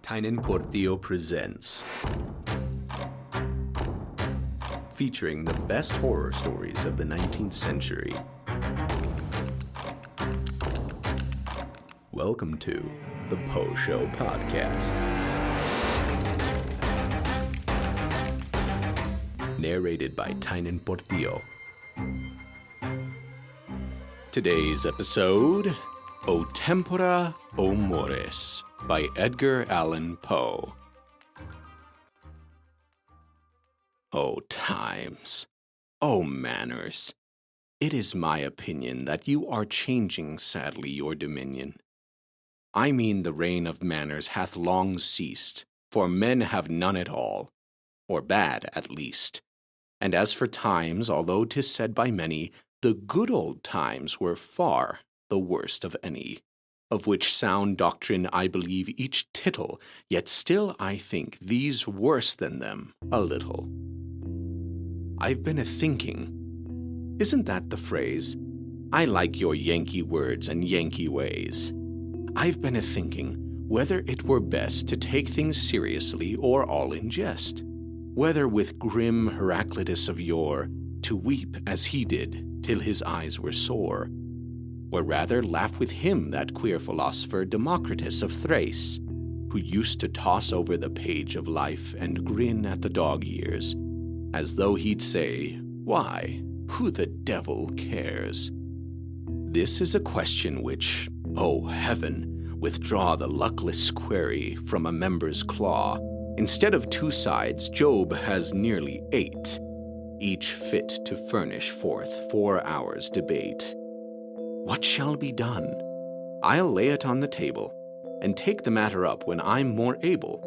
Tempora presents, featuring the best horror stories of the 19th century. Welcome to the Poe Show podcast. Narrated by Tempora. Today's episode, O Tempora, O Mores, by Edgar Allan Poe. O times, O manners, it is my opinion that you are changing sadly your dominion. I mean the reign of manners hath long ceased, for men have none at all, or bad at least. And as for times, although 'tis said by many, the good old times were far the worst of any, of which sound doctrine I believe each tittle, yet still I think these worse than them a little. I've been a-thinking. Isn't that the phrase? I like your Yankee words and Yankee ways. I've been a-thinking whether it were best to take things seriously or all in jest, whether with grim Heraclitus of yore to weep as he did till his eyes were sore, or rather laugh with him, that queer philosopher Democritus of Thrace, who used to toss over the page of life and grin at the dog years, as though he'd say, "Why, who the devil cares?" This is a question which, oh heaven, withdraw the luckless query from a member's claw. Instead of 2 sides, Job has nearly 8, each fit to furnish forth 4 hours' debate. What shall be done? I'll lay it on the table, and take the matter up when I'm more able,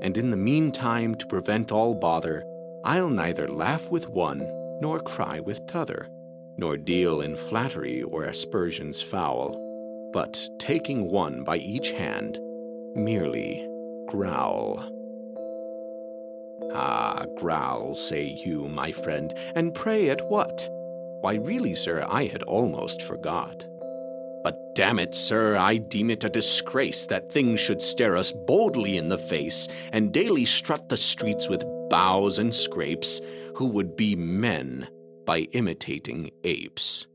and in the meantime, to prevent all bother, I'll neither laugh with one, nor cry with t'other, nor deal in flattery or aspersions foul, but, taking one by each hand, merely growl. Ah, growl, say you, my friend, and pray at what? Why, really, sir, I had almost forgot. But damn it, sir, I deem it a disgrace that things should stare us boldly in the face, and daily strut the streets with bows and scrapes, who would be men by imitating apes.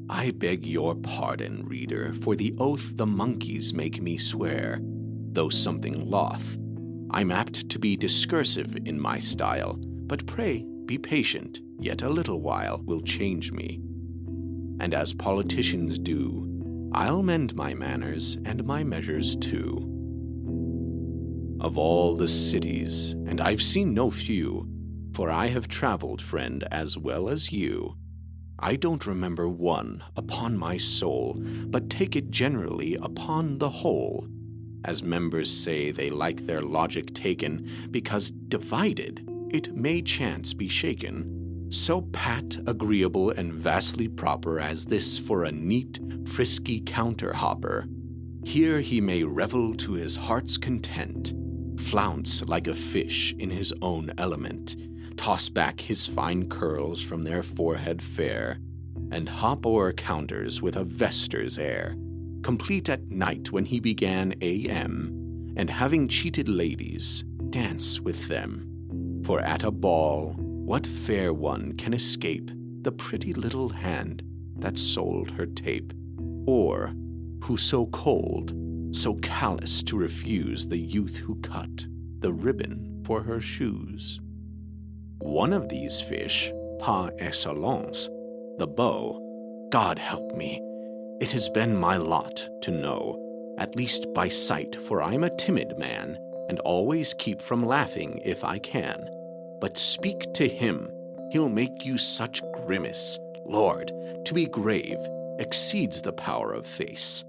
I beg your pardon, reader, for the oath the monkeys make me swear, though something loth. I'm apt to be discursive in my style, but pray be patient, yet a little while will change me. And as politicians do, I'll mend my manners and my measures too. Of all the cities, and I've seen no few, for I have traveled, friend, as well as you, I don't remember one upon my soul, but take it generally upon the whole, as members say they like their logic taken, because divided it may chance be shaken, so pat, agreeable, and vastly proper as this for a neat, frisky counter-hopper. Here he may revel to his heart's content, flounce like a fish in his own element, toss back his fine curls from their forehead fair, and hop o'er counters with a vester's air, complete at night when he began A.M., and having cheated ladies, dance with them. For at a ball, what fair one can escape the pretty little hand that sold her tape, or who so cold, so callous to refuse the youth who cut the ribbon for her shoes? One of these fish, par excellence, the beau, God help me, it has been my lot to know, at least by sight, for I'm a timid man, and always keep from laughing if I can. But speak to him, he'll make you such grimace, Lord, to be grave exceeds the power of face.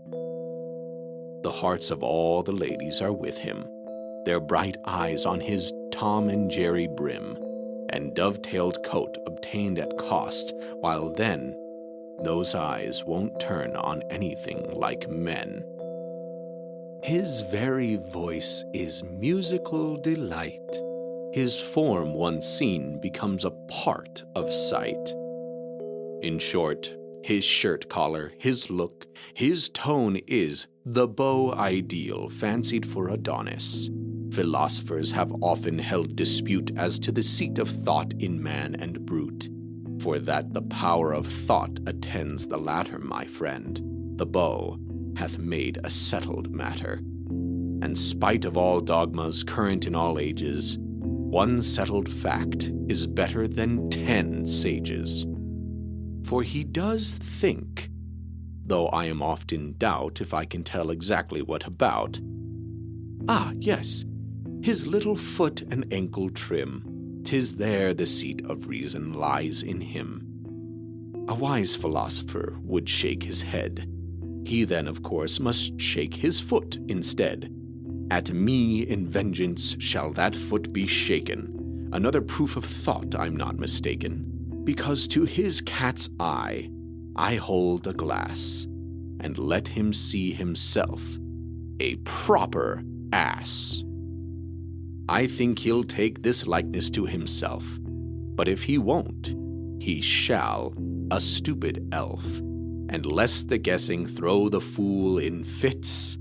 The hearts of all the ladies are with him, their bright eyes on his Tom and Jerry brim, and dovetailed coat obtained at cost, while then those eyes won't turn on anything like men. His very voice is musical delight. His form once seen becomes a part of sight. In short, his shirt collar, his look, his tone is The beau ideal fancied for Adonis. Philosophers have often held dispute as to the seat of thought in man and brute, for that the power of thought attends the latter, my friend, the beau hath made a settled matter. And spite of all dogmas current in all ages, one settled fact is better than 10 sages. For he does think, though I am oft in doubt if I can tell exactly what about. Ah, yes, his little foot and ankle trim, 'tis there the seat of reason lies in him. A wise philosopher would shake his head. He then, of course, must shake his foot instead. At me in vengeance shall that foot be shaken. Another proof of thought, I'm not mistaken, because to his cat's eye I hold a glass, and let him see himself a proper ass. I think he'll take this likeness to himself, but if he won't, he shall, a stupid elf, and lest the guessing throw the fool in fits,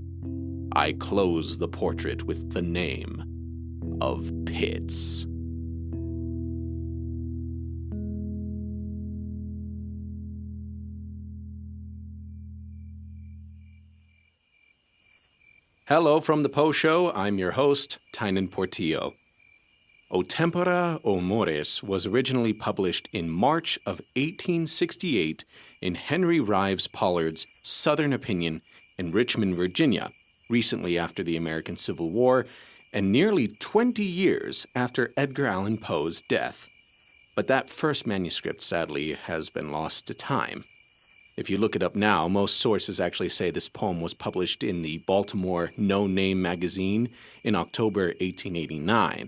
I close the portrait with the name of Pitts. Hello from the Poe Show. I'm your host, Tynan Portillo. O Tempora, O Mores was originally published in March of 1868 in Henry Rives Pollard's Southern Opinion in Richmond, Virginia, recently after the American Civil War, and nearly 20 years after Edgar Allan Poe's death. But that first manuscript, sadly, has been lost to time. If you look it up now, most sources actually say this poem was published in the Baltimore No Name magazine in October 1889.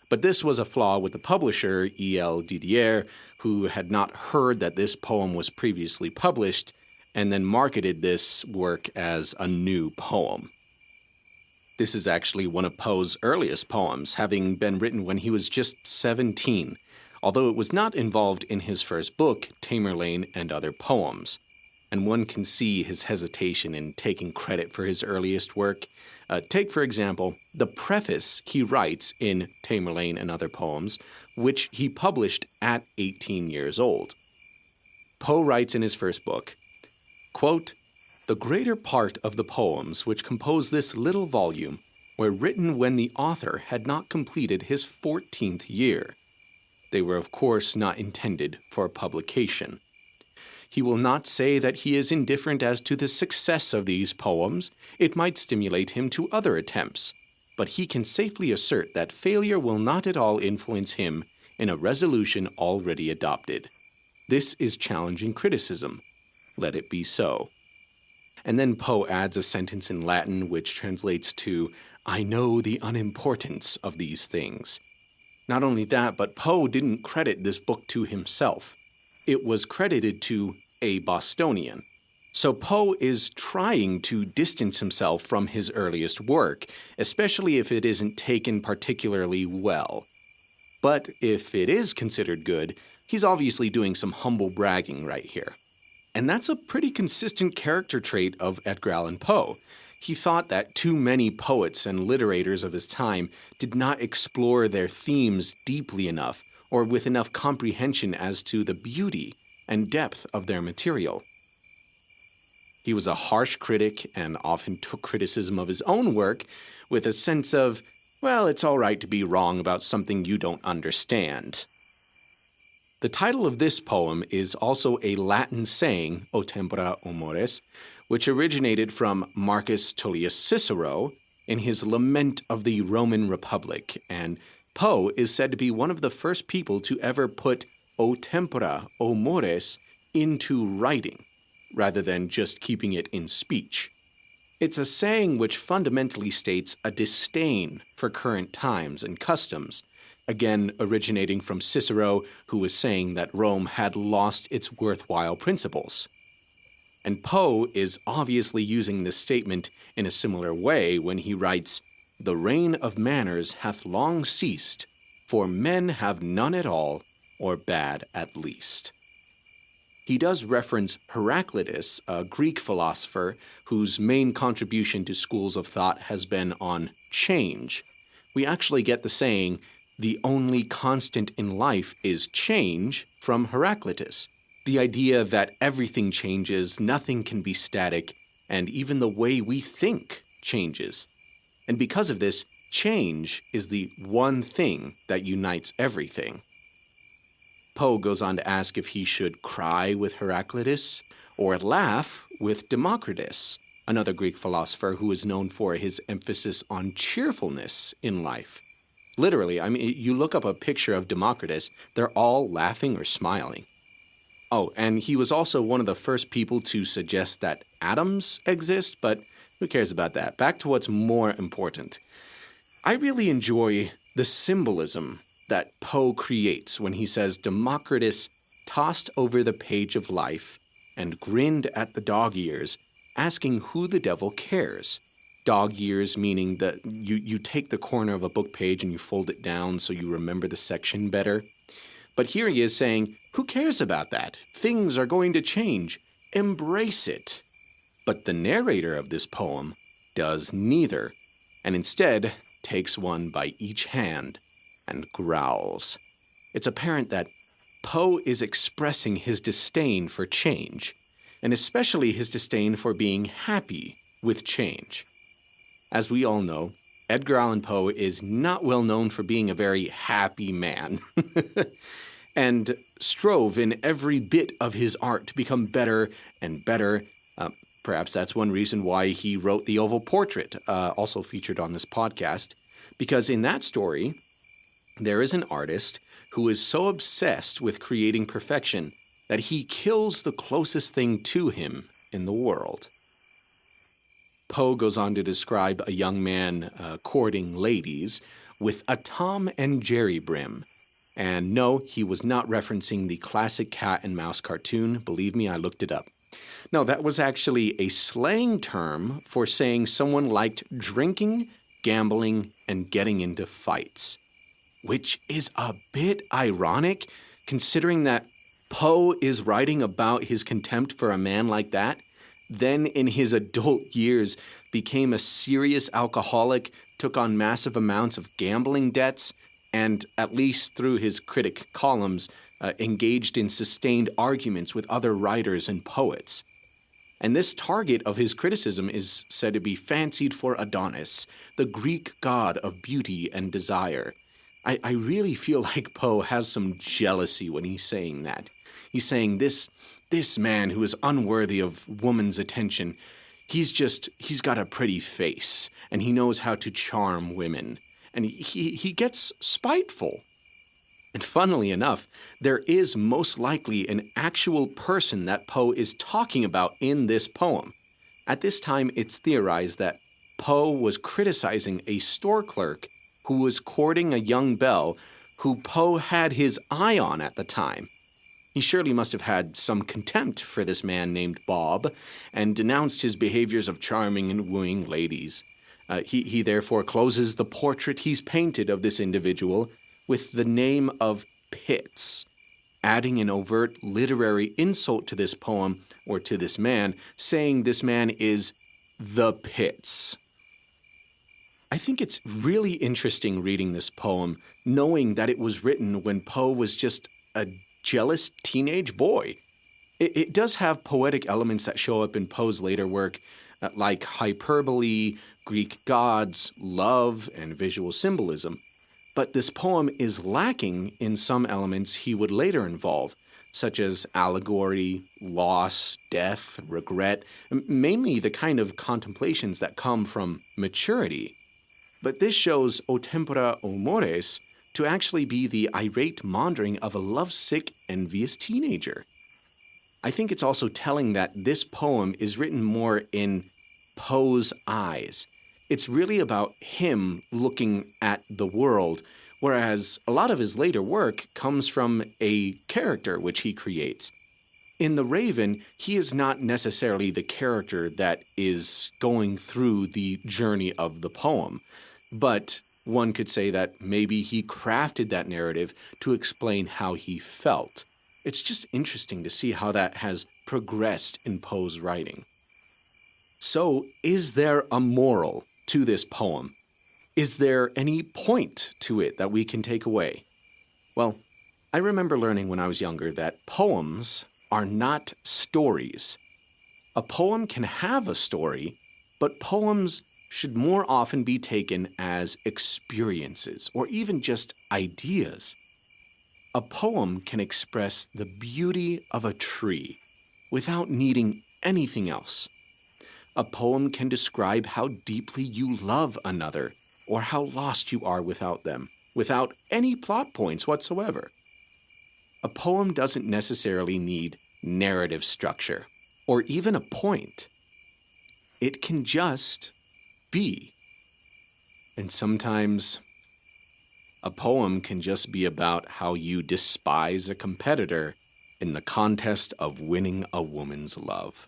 But this was a flaw with the publisher, E.L. Didier, who had not heard that this poem was previously published and then marketed this work as a new poem. This is actually one of Poe's earliest poems, having been written when he was just 17, although it was not involved in his first book, Tamerlane and Other Poems. And one can see his hesitation in taking credit for his earliest work. Take, for example, the preface he writes in Tamerlane and Other Poems, which he published at 18 years old. Poe writes in his first book, quote, "The greater part of the poems which compose this little volume were written when the author had not completed his 14th year. They were, of course, not intended for publication. He will not say that he is indifferent as to the success of these poems. It might stimulate him to other attempts, but he can safely assert that failure will not at all influence him in a resolution already adopted. This is challenging criticism. Let it be so." And then Poe adds a sentence in Latin which translates to, "I know the unimportance of these things." Not only that, but Poe didn't credit this book to himself. It was credited to a Bostonian. So Poe is trying to distance himself from his earliest work, especially if it isn't taken particularly well. But if it is considered good, he's obviously doing some humble bragging right here. And that's a pretty consistent character trait of Edgar Allan Poe. He thought that too many poets and literators of his time did not explore their themes deeply enough or with enough comprehension as to the beauty and depth of their material. He was a harsh critic and often took criticism of his own work with a sense of, well, it's all right to be wrong about something you don't understand. The title of this poem is also a Latin saying, O Tempora, O Mores, which originated from Marcus Tullius Cicero in his Lament of the Roman Republic, and Poe is said to be one of the first people to ever put O Tempora, O Mores into writing, rather than just keeping it in speech. It's a saying which fundamentally states a disdain for current times and customs, again originating from Cicero, who was saying that Rome had lost its worthwhile principles. And Poe is obviously using this statement in a similar way when he writes, "The reign of manners hath long ceased, for men have none at all, or bad at least." he does reference Heraclitus, a Greek philosopher whose main contribution to schools of thought has been on change. We actually get the saying, "the only constant in life is change," from Heraclitus. The idea that everything changes, nothing can be static, and even the way we think changes. And because of this, change is the one thing that unites everything. Poe goes on to ask if he should cry with Heraclitus or laugh with Democritus, another Greek philosopher who is known for his emphasis on cheerfulness in life. Literally, you look up a picture of Democritus, they're all laughing or smiling. Oh, and he was also one of the first people to suggest that atoms exist, but who cares about that? Back to what's more important. I really enjoy the symbolism that Poe creates when he says Democritus tossed over the page of life and grinned at the dog ears, asking who the devil cares. Dog ears meaning that you take the corner of a book page and you fold it down so you remember the section better. But here he is saying, who cares about that? Things are going to change. Embrace it. But the narrator of this poem does neither, and instead takes one by each hand and growls. It's apparent that Poe is expressing his disdain for change, and especially his disdain for being happy with change. As we all know, Edgar Allan Poe is not well known for being a very happy man, and strove in every bit of his art to become better and better. Perhaps that's one reason why he wrote The Oval Portrait, also featured on this podcast, because in that story, there is an artist who is so obsessed with creating perfection that he kills the closest thing to him in the world. Poe goes on to describe a young man courting ladies with a Tom and Jerry brim. And no, he was not referencing the classic cat and mouse cartoon. Believe me, I looked it up. No, that was actually a slang term for saying someone liked drinking, gambling, and getting into fights. Which is a bit ironic, considering that Poe is writing about his contempt for a man like that, then in his adult years became a serious alcoholic, took on massive amounts of gambling debts, and, at least through his critic columns, engaged in sustained arguments with other writers and poets. And this target of his criticism is said to be fancied for Adonis, the Greek god of beauty and desire. I really feel like Poe has some jealousy when he's saying that. He's saying this man who is unworthy of woman's attention, he's got a pretty face, and he knows how to charm women. And he gets spiteful. And funnily enough, there is most likely an actual person that Poe is talking about in this poem. At this time, it's theorized that Poe was criticizing a store clerk who was courting a young belle who Poe had his eye on at the time. He surely must have had some contempt for this man named Bob and denounced his behaviors of charming and wooing ladies. He therefore closes the portrait he's painted of this individual with the name of Pitts, adding an overt literary insult to this poem or to this man, saying this man is the Pitts. I think it's really interesting reading this poem, knowing that it was written when Poe was just a jealous teenage boy. It does have poetic elements that show up in Poe's later work, like hyperbole, Greek gods, love, and visual symbolism. But this poem is lacking in some elements he would later involve, such as allegory, loss, death, regret, mainly the kind of contemplations that come from maturity. But this shows O Tempora o Mores to actually be the irate maundering of a lovesick, envious teenager. I think it's also telling that this poem is written more in Poe's eyes. It's really about him looking at the world, whereas a lot of his later work comes from a character which he creates. In The Raven, he is not necessarily the character that is going through the journey of the poem, but one could say that maybe he crafted that narrative to explain how he felt. It's just interesting to see how that has progressed in Poe's writing. So, is there a moral to this poem? Is there any point to it that we can take away? Well, I remember learning when I was younger that poems are not stories. A poem can have a story, but poems should more often be taken as experiences or even just ideas. A poem can express the beauty of a tree without needing anything else. A poem can describe how deeply you love another or how lost you are without them, without any plot points whatsoever. A poem doesn't necessarily need narrative structure or even a point. It can just be. And sometimes a poem can just be about how you despise a competitor in the contest of winning a woman's love.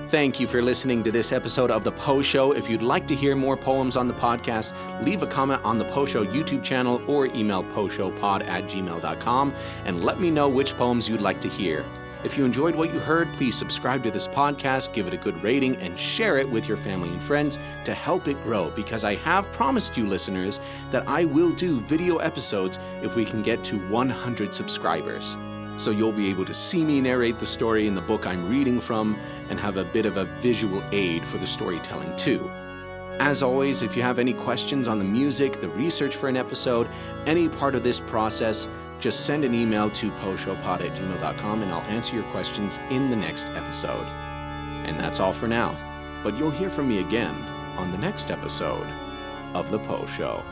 Thank you for listening to this episode of The Poe Show. If you'd like to hear more poems on the podcast, leave a comment on the Poe Show YouTube channel or email poeshowpod@gmail.com and let me know which poems you'd like to hear. If you enjoyed what you heard, please subscribe to this podcast, give it a good rating, and share it with your family and friends to help it grow, because I have promised you, listeners, that I will do video episodes if we can get to 100 subscribers. So you'll be able to see me narrate the story in the book I'm reading from and have a bit of a visual aid for the storytelling too. As always, if you have any questions on the music, the research for an episode, any part of this process, just send an email to poeshowpod@gmail.com and I'll answer your questions in the next episode. And that's all for now, but you'll hear from me again on the next episode of The Poe Show.